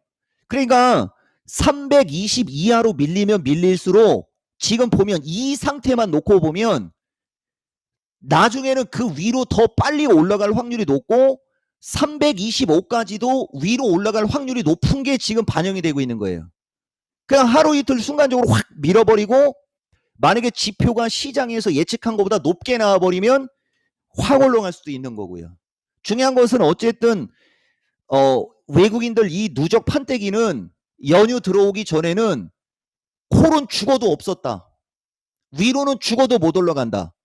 그러니까 320 이하로 밀리면 밀릴수록 지금 보면 이 상태만 놓고 보면 나중에는 그 위로 더 빨리 올라갈 확률이 높고 325까지도 위로 올라갈 확률이 높은 게 지금 반영이 되고 있는 거예요. 그냥 하루 이틀 순간적으로 확 밀어버리고 만약에 지표가 시장에서 예측한 것보다 높게 나와버리면 확 올라갈 수도 있는 거고요. 중요한 것은 어쨌든 외국인들 이 누적 판때기는 연휴 들어오기 전에는 콜은 죽어도 없었다. 위로는 죽어도 못 올라간다.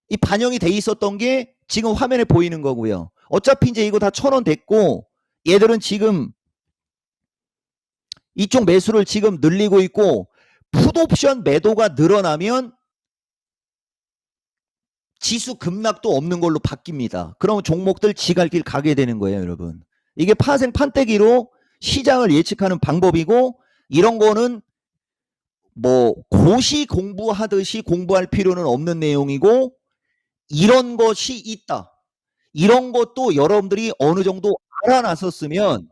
이 반영이 돼 있었던 게 지금 화면에 보이는 거고요. 어차피 이제 이거 다 1,000원 됐고 얘들은 지금 이쪽 매수를 지금 늘리고 있고 풋옵션 매도가 늘어나면 지수 급락도 없는 걸로 바뀝니다. 그럼 종목들 지갈 길 가게 되는 거예요, 여러분. 이게 파생 판때기로 시장을 예측하는 방법이고 이런 거는 뭐 고시 공부하듯이 공부할 필요는 없는 내용이고 이런 것이 있다. 이런 것도 여러분들이 어느 정도 알아놨었으면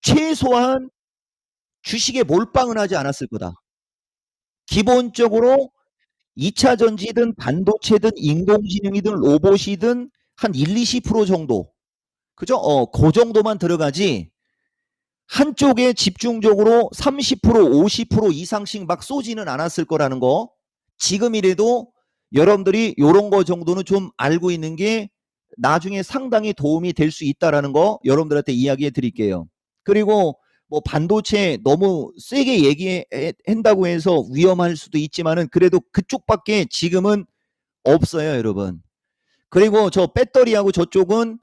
최소한 주식에 몰빵은 하지 않았을 거다. 기본적으로 2차 전지든 반도체든 인공지능이든 로봇이든 한 1, 20% 정도. 그죠? 그 정도만 들어가지 한쪽에 집중적으로 30%, 50% 이상씩 막 쏘지는 않았을 거라는 거. 지금이라도 여러분들이 요런 거 정도는 좀 알고 있는 게 나중에 상당히 도움이 될 수 있다라는 거 여러분들한테 이야기해 드릴게요. 그리고 뭐 반도체 너무 세게 얘기한다고 해서 위험할 수도 있지만은 그래도 그쪽밖에 지금은 없어요, 여러분. 그리고 저 배터리하고 저쪽은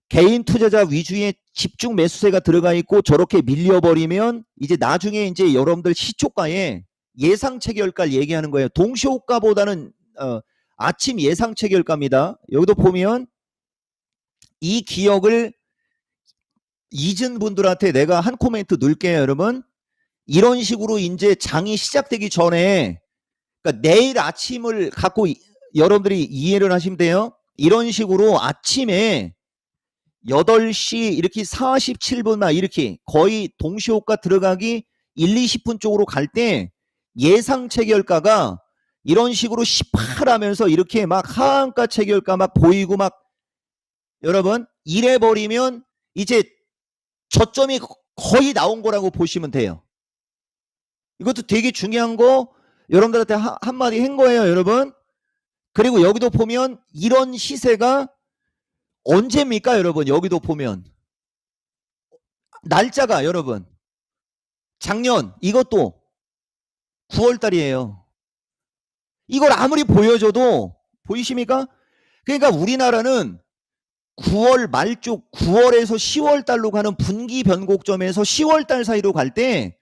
개인 투자자 위주의 집중 매수세가 들어가 있고 저렇게 밀려버리면 이제 나중에 이제 여러분들 시초가에 예상 체결가 얘기하는 거예요. 동시호가보다는 아침 예상 체결가입니다. 여기도 보면 이 기억을 잊은 분들한테 내가 한 코멘트 넣을게요, 여러분. 이런 식으로 이제 장이 시작되기 전에 그러니까 내일 아침을 갖고 여러분들이 이해를 하시면 돼요. 이런 식으로 아침에 8시 이렇게 47분 막 이렇게 거의 동시호가 들어가기 1, 20분 쪽으로 갈 때 예상 체결가가 이런 식으로 18 하면서 이렇게 막 하한가 체결가 막 보이고 막 여러분 이래 버리면 이제 저점이 거의 나온 거라고 보시면 돼요. 이것도 되게 중요한 거 여러분들한테 한마디 한 거예요, 여러분. 그리고 여기도 보면 이런 시세가 언제입니까, 여러분? 여기도 보면 날짜가 여러분 작년 이것도 9월 달이에요. 이걸 아무리 보여줘도 보이십니까? 그러니까 우리나라는 9월 말쪽 9월에서 10월 달로 가는 분기 변곡점에서 10월 달 사이로 갈 때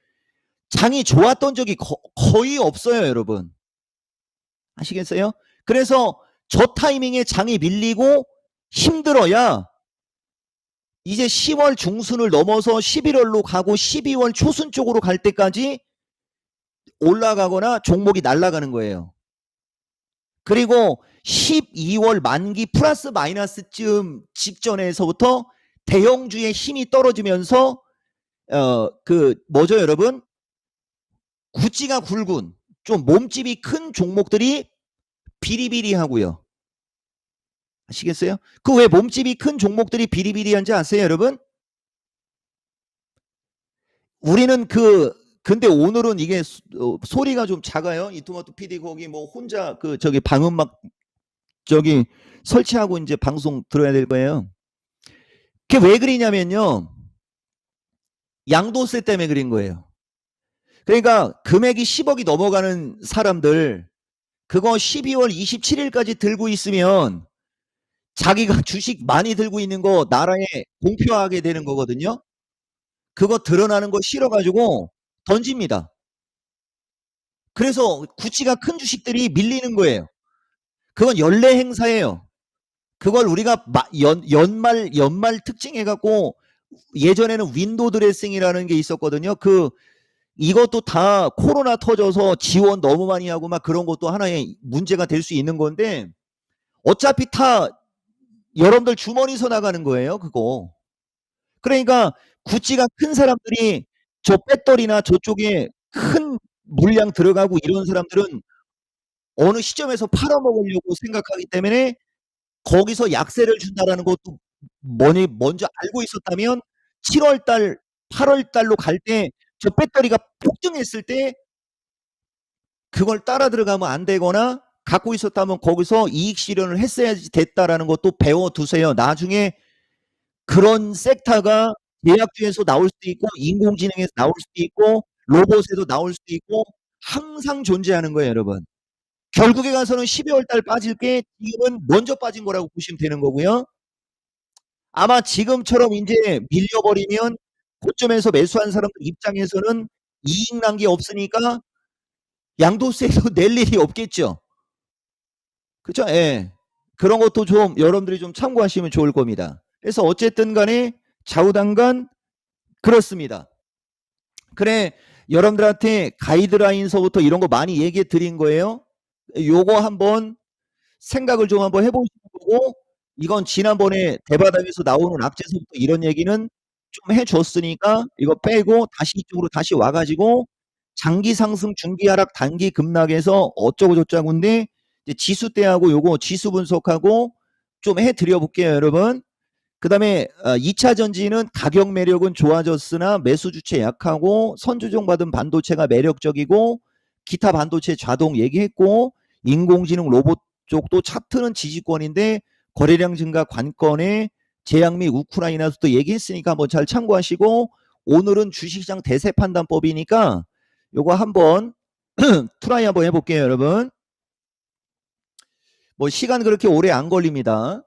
장이 좋았던 적이 거의 없어요, 여러분. 아시겠어요? 그래서 저 타이밍에 장이 밀리고 힘들어야 이제 10월 중순을 넘어서 11월로 가고 12월 초순 쪽으로 갈 때까지 올라가거나 종목이 날아가는 거예요. 그리고 12월 만기 플러스 마이너스쯤 직전에서부터 대형주의 힘이 떨어지면서 그 뭐죠, 여러분? 구찌가 굵은 좀 몸집이 큰 종목들이 비리비리하고요. 아시겠어요? 그 왜 몸집이 큰 종목들이 비리비리한지 아세요, 여러분? 우리는 근데 오늘은 이게 소리가 좀 작아요. 이토마토 PD 거기 뭐 혼자 그 저기 방음막 저기 설치하고 이제 방송 들어야 될 거예요. 그게 왜 그러냐면요. 양도세 때문에 그린 거예요. 그러니까 금액이 10억이 넘어가는 사람들 그거 12월 27일까지 들고 있으면 자기가 주식 많이 들고 있는 거 나라에 공표하게 되는 거거든요. 그거 드러나는 거 싫어가지고 던집니다. 그래서 구찌가 큰 주식들이 밀리는 거예요. 그건 연례 행사예요. 그걸 우리가 연말 특징 해갖고 예전에는 윈도우 드레싱이라는 게 있었거든요. 이것도 다 코로나 터져서 지원 너무 많이 하고 막 그런 것도 하나의 문제가 될 수 있는 건데 어차피 다 여러분들 주머니에서 나가는 거예요, 그거. 그러니까 구찌가 큰 사람들이 저 배터리나 저쪽에 큰 물량 들어가고 이런 사람들은 어느 시점에서 팔아먹으려고 생각하기 때문에 거기서 약세를 준다라는 것도 먼저 알고 있었다면 7월 달, 8월 달로 갈 때 저 배터리가 폭등했을 때 그걸 따라 들어가면 안 되거나 갖고 있었다면 거기서 이익 실현을 했어야지 됐다라는 것도 배워 두세요. 나중에 그런 섹터가 제약주에서 나올 수도 있고 인공지능에서 나올 수도 있고 로봇에도 나올 수도 있고 항상 존재하는 거예요, 여러분. 결국에 가서는 12월 달 빠질 게 지금은 먼저 빠진 거라고 보시면 되는 거고요. 아마 지금처럼 이제 밀려버리면 고점에서 매수한 사람들 입장에서는 이익 난 게 없으니까 양도세도 낼 일이 없겠죠. 그죠? 예. 그런 것도 좀 여러분들이 좀 참고하시면 좋을 겁니다. 그래서 어쨌든 간에 좌우당간 그렇습니다. 그래, 여러분들한테 가이드라인서부터 이런 거 많이 얘기해 드린 거예요. 요거 한번 생각을 좀 한번 해보시는 거고, 이건 지난번에 대바닥에서 나오는 악재서부터 이런 얘기는 좀 해줬으니까 이거 빼고 다시 이쪽으로 다시 와가지고 장기 상승, 중기 하락, 단기 급락해서 어쩌고 저쩌고인데 이제 지수대하고 요거 지수 분석하고 좀 해드려 볼게요, 여러분. 그 다음에 2차 전지는 가격 매력은 좋아졌으나 매수 주체 약하고 선조정 받은 반도체가 매력적이고 기타 반도체 좌동 얘기했고 인공지능 로봇 쪽도 차트는 지지권인데 거래량 증가 관건에 제약 및 우크라이나도 얘기했으니까 한번 잘 참고하시고 오늘은 주식시장 대세 판단법이니까 요거 한번 트라이 한번 해볼게요, 여러분. 뭐 시간 그렇게 오래 안 걸립니다.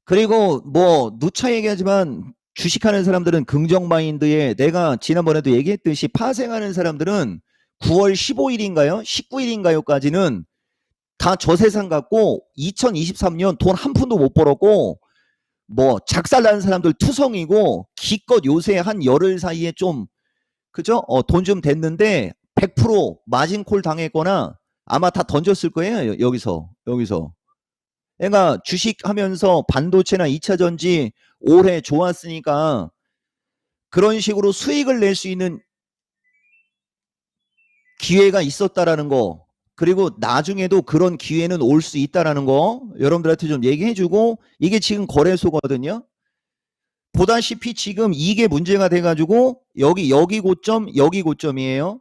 그리고 뭐 누차 얘기하지만 주식하는 사람들은 긍정 마인드에 내가 지난번에도 얘기했듯이 파생하는 사람들은 9월 15일인가요? 19일인가요까지는 다 저세상 갖고 2023년 돈 한 푼도 못 벌었고 뭐 작살나는 사람들 투성이고 기껏 요새 한 열흘 사이에 좀 그죠? 돈 좀 됐는데 100% 마진콜 당했거나 아마 다 던졌을 거예요. 여기서. 그러니까 주식하면서 반도체나 2차 전지 올해 좋았으니까 그런 식으로 수익을 낼 수 있는 기회가 있었다라는 거, 그리고 나중에도 그런 기회는 올 수 있다라는 거 여러분들한테 좀 얘기해주고, 이게 지금 거래소거든요. 보다시피 지금 이게 문제가 돼가지고 여기 고점, 여기 고점이에요.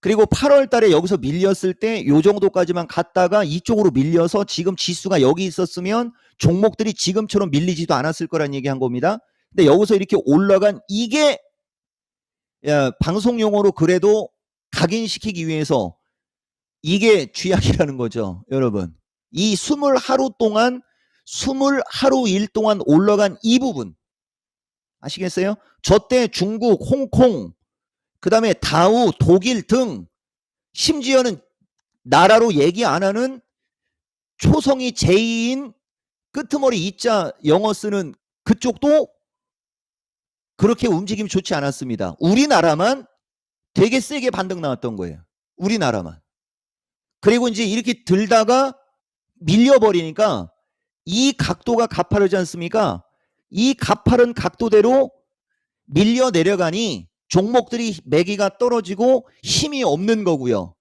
그리고 8월 달에 여기서 밀렸을 때 요 정도까지만 갔다가 이쪽으로 밀려서 지금 지수가 여기 있었으면 종목들이 지금처럼 밀리지도 않았을 거란 얘기한 겁니다. 근데 여기서 이렇게 올라간 이게 방송 용어로 그래도 각인시키기 위해서 이게 쥐약이라는 거죠, 여러분. 이 20하루 일 동안 올라간 이 부분 아시겠어요? 저때 중국, 홍콩, 그 다음에 다우, 독일 등 심지어는 나라로 얘기 안 하는 초성이 제2인 끄트머리 이자 영어 쓰는 그쪽도 그렇게 움직임이 좋지 않았습니다. 우리나라만 되게 세게 반등 나왔던 거예요. 우리나라만. 그리고 이제 이렇게 들다가 밀려버리니까 이 각도가 가파르지 않습니까? 이 가파른 각도대로 밀려 내려가니 종목들이 매기가 떨어지고 힘이 없는 거고요.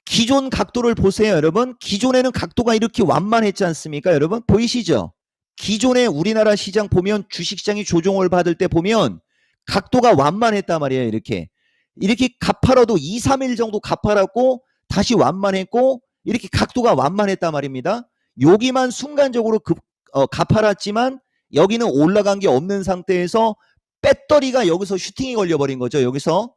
기존 각도를 보세요, 여러분. 기존에는 각도가 이렇게 완만했지 않습니까, 여러분? 보이시죠? 기존의 우리나라 시장 보면 주식시장이 조정을 받을 때 보면 각도가 완만했단 말이에요, 이렇게. 이렇게 가파라도 2, 3일 정도 가파랐고 다시 완만했고 이렇게 각도가 완만했단 말입니다. 여기만 순간적으로 가파랐지만 여기는 올라간 게 없는 상태에서 배터리가 여기서 슈팅이 걸려버린 거죠. 여기서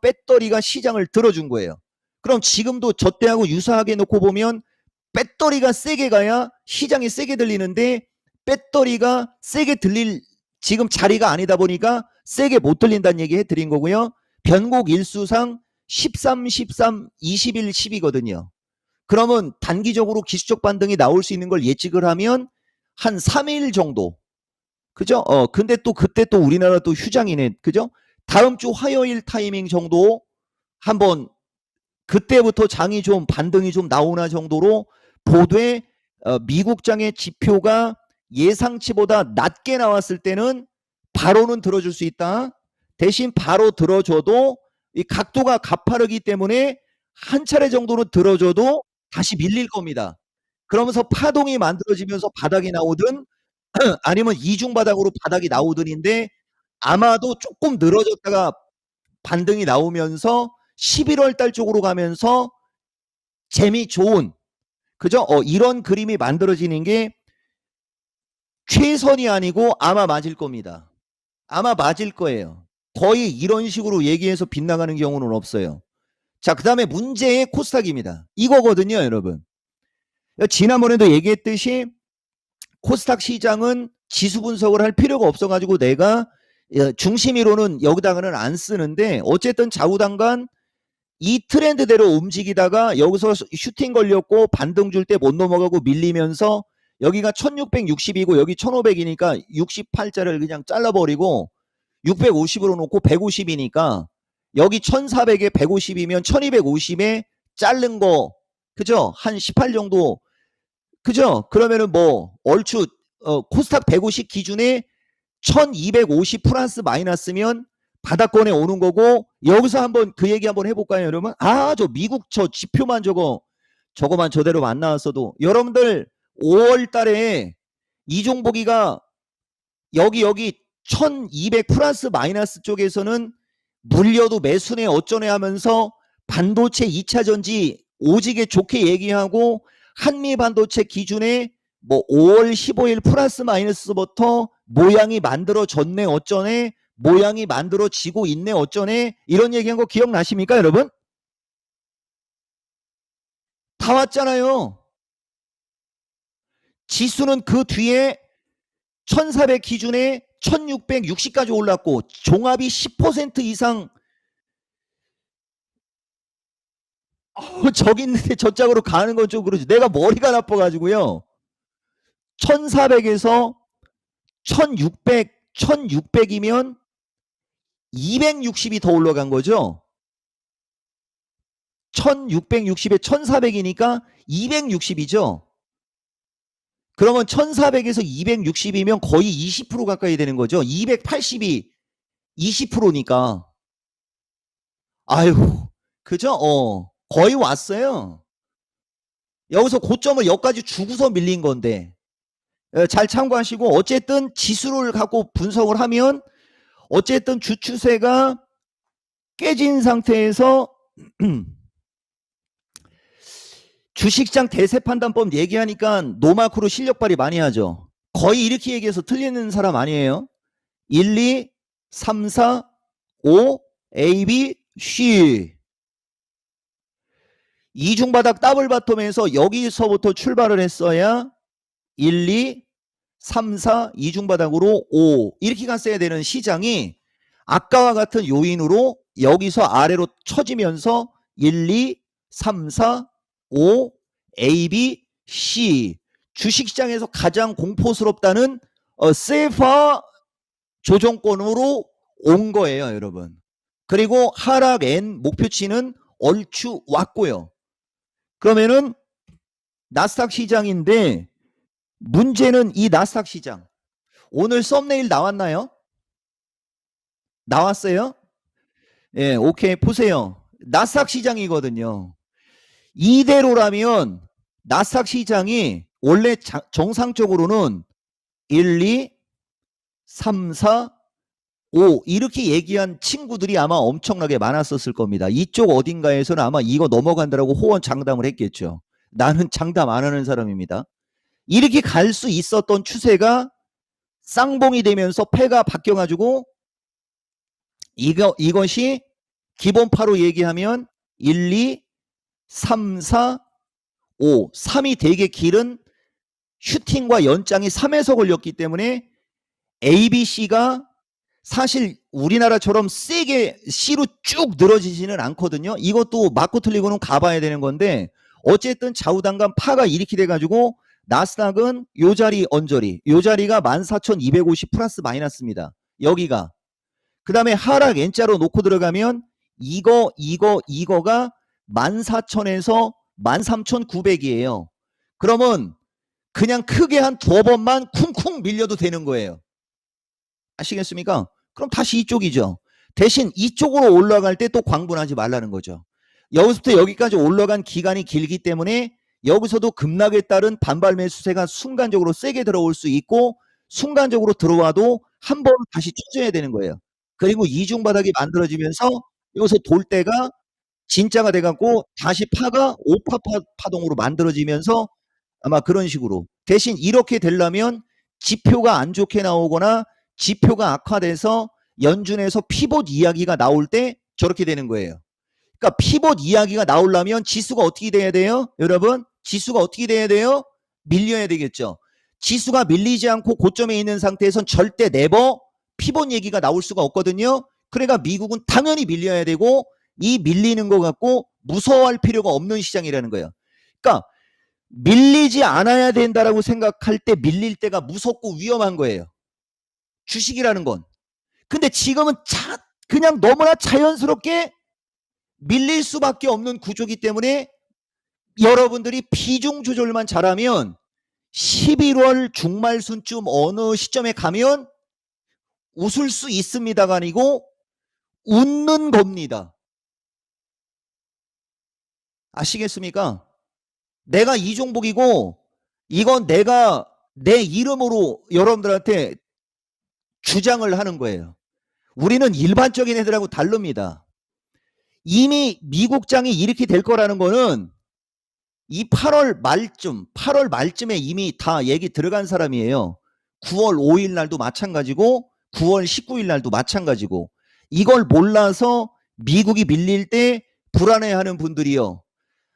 배터리가 시장을 들어준 거예요. 그럼 지금도 저때하고 유사하게 놓고 보면 배터리가 세게 가야 시장이 세게 들리는데 배터리가 세게 들릴 지금 자리가 아니다 보니까 세게 못 들린다는 얘기 해드린 거고요. 변곡 일수상 13, 13, 21, 10이거든요. 그러면 단기적으로 기술적 반등이 나올 수 있는 걸 예측을 하면 한 3일 정도. 그죠? 근데 또 그때 또 우리나라 또 휴장이네. 그죠? 다음 주 화요일 타이밍 정도 한번 그때부터 장이 좀 반등이 좀 나오나 정도로 보되 미국장의 지표가 예상치보다 낮게 나왔을 때는 바로는 들어줄 수 있다. 대신 바로 들어줘도 이 각도가 가파르기 때문에 한 차례 정도는 들어줘도 다시 밀릴 겁니다. 그러면서 파동이 만들어지면서 바닥이 나오든 아니면 이중바닥으로 바닥이 나오든인데 아마도 조금 늘어졌다가 반등이 나오면서 11월 달 쪽으로 가면서 재미 좋은 그죠? 이런 그림이 만들어지는 게 최선이 아니고 아마 맞을 겁니다. 아마 맞을 거예요. 거의 이런 식으로 얘기해서 빗나가는 경우는 없어요. 자, 그 다음에 문제의 코스닥입니다. 이거거든요, 여러분. 지난번에도 얘기했듯이 코스닥 시장은 지수 분석을 할 필요가 없어가지고 내가 중심이론은 여기다가는 안 쓰는데 어쨌든 좌우당간 이 트렌드대로 움직이다가 여기서 슈팅 걸렸고 반등 줄 때 못 넘어가고 밀리면서 여기가 1660이고 여기 1500이니까 68자를 그냥 잘라버리고 650으로 놓고 150이니까 여기 1400에 150이면 1250에 자른 거 그죠? 한 18 정도 그죠? 그러면은 뭐 얼추 코스닥 150 기준에 1250 플러스 마이너스면 바닥권에 오는 거고 여기서 한번 그 얘기 한번 해볼까요 여러분? 저 미국 저 지표만 저거만 저대로 안 나왔어도 여러분들 5월 달에 이종복이가 여기 1200 플러스 마이너스 쪽에서는 물려도 매수네 어쩌네 하면서 반도체 2차 전지 오지게 좋게 얘기하고 한미 반도체 기준에 뭐 5월 15일 플러스 마이너스부터 모양이 만들어졌네 어쩌네 모양이 만들어지고 있네 어쩌네 이런 얘기한 거 기억나십니까 여러분? 다 왔잖아요. 지수는 그 뒤에 1400 기준에 1660까지 올랐고 종합이 10% 이상 저기 있는데 저짝으로 가는 건 좀 그러지. 내가 머리가 나빠가지고요. 1400에서 1600이면 260이 더 올라간 거죠. 1660에 1400이니까 260이죠. 그러면 1400에서 260이면 거의 20% 가까이 되는 거죠. 280이 20%니까. 아유, 그죠? 거의 왔어요. 여기서 고점을 여기까지 주고서 밀린 건데 잘 참고하시고 어쨌든 지수를 갖고 분석을 하면 어쨌든 주추세가 깨진 상태에서 주식시장 대세 판단법 얘기하니까 노마크로 실력 발휘 많이 하죠. 거의 이렇게 얘기해서 틀리는 사람 아니에요. 1, 2, 3, 4, 5, A, B, C. 이중바닥 더블 바텀에서 여기서부터 출발을 했어야 1, 2, 3, 4 이중바닥으로 5 이렇게 갔어야 되는 시장이 아까와 같은 요인으로 여기서 아래로 쳐지면서 1, 2, 3, 4, 5 A, B, C 주식시장에서 가장 공포스럽다는 세파 조정권으로 온 거예요 여러분. 그리고 하락 N 목표치는 얼추 왔고요. 그러면은 나스닥 시장인데 문제는 이 나스닥 시장 오늘 썸네일 나왔나요? 나왔어요? 예, 오케이 보세요. 나스닥 시장이거든요. 이대로라면 나스닥 시장이 원래 정상적으로는 1, 2, 3, 4, 5 이렇게 얘기한 친구들이 아마 엄청나게 많았었을 겁니다. 이쪽 어딘가에서는 아마 이거 넘어간다라고 호언 장담을 했겠죠. 나는 장담 안 하는 사람입니다. 이렇게 갈 수 있었던 추세가 쌍봉이 되면서 패가 바뀌어가지고 이것이 기본파로 얘기하면 1, 2, 3, 4, 5 3이 되게 길은 슈팅과 연장이 3에서 걸렸기 때문에 ABC가 사실 우리나라처럼 세게 C로 쭉 늘어지지는 않거든요. 이것도 맞고 틀리고는 가봐야 되는 건데 어쨌든 좌우당간 파가 이렇게 돼가지고 나스닥은 요 자리 언저리 요 자리가 14,250 플러스 마이너스입니다. 여기가 그 다음에 하락 N자로 놓고 들어가면 이거가 14,000에서 13,900이에요. 그러면 그냥 크게 한 2번만 쿵쿵 밀려도 되는 거예요. 아시겠습니까? 그럼 다시 이쪽이죠. 대신 이쪽으로 올라갈 때 또 광분하지 말라는 거죠. 여기서부터 여기까지 올라간 기간이 길기 때문에 여기서도 급락에 따른 반발 매수세가 순간적으로 세게 들어올 수 있고 순간적으로 들어와도 한 번 다시 쳐줘야 되는 거예요. 그리고 이중바닥이 만들어지면서 여기서 돌 때가 진짜가 돼갖고 다시 파가 5파 파동으로 만들어지면서 아마 그런 식으로 대신 이렇게 되려면 지표가 안 좋게 나오거나 지표가 악화돼서 연준에서 피봇 이야기가 나올 때 저렇게 되는 거예요. 그러니까 피봇 이야기가 나오려면 지수가 어떻게 돼야 돼요? 여러분 지수가 어떻게 돼야 돼요? 밀려야 되겠죠. 지수가 밀리지 않고 고점에 있는 상태에선 절대 네버 피봇 얘기가 나올 수가 없거든요. 그러니까 미국은 당연히 밀려야 되고 이 밀리는 거 갖고 무서워할 필요가 없는 시장이라는 거예요. 그러니까 밀리지 않아야 된다라고 생각할 때 밀릴 때가 무섭고 위험한 거예요. 주식이라는 건. 근데 지금은 그냥 너무나 자연스럽게 밀릴 수밖에 없는 구조이기 때문에 여러분들이 비중 조절만 잘하면 11월 중말순쯤 어느 시점에 가면 웃을 수 있습니다가 아니고 웃는 겁니다. 아시겠습니까? 내가 이종복이고 이건 내가 내 이름으로 여러분들한테 주장을 하는 거예요. 우리는 일반적인 애들하고 다릅니다. 이미 미국장이 이렇게 될 거라는 거는 이 8월 말쯤에 이미 다 얘기 들어간 사람이에요. 9월 5일 날도 마찬가지고 9월 19일 날도 마찬가지고 이걸 몰라서 미국이 밀릴 때 불안해하는 분들이요.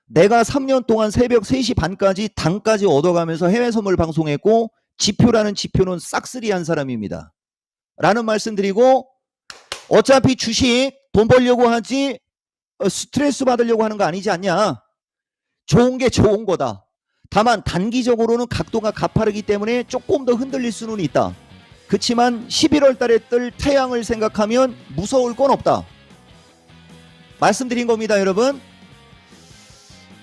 내가 3년 동안 새벽 3시 반까지 당까지 얻어가면서 해외 선물 방송했고 지표라는 지표는 싹쓸이한 사람입니다. 라는 말씀드리고 어차피 주식 돈 벌려고 하지 스트레스 받으려고 하는 거 아니지 않냐. 좋은 게 좋은 거다. 다만 단기적으로는 각도가 가파르기 때문에 조금 더 흔들릴 수는 있다. 그렇지만 11월 달에 뜰 태양을 생각하면 무서울 건 없다. 말씀드린 겁니다, 여러분.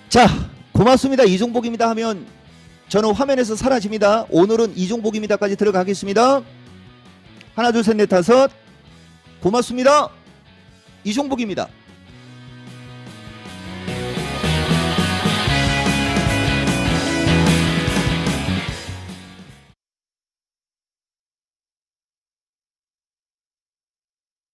자, 고맙습니다. 이종복입니다 하면 저는 화면에서 사라집니다. 오늘은 이종복입니다까지 들어가겠습니다. 하나, 둘, 셋, 넷, 다섯. 고맙습니다. 이종복입니다.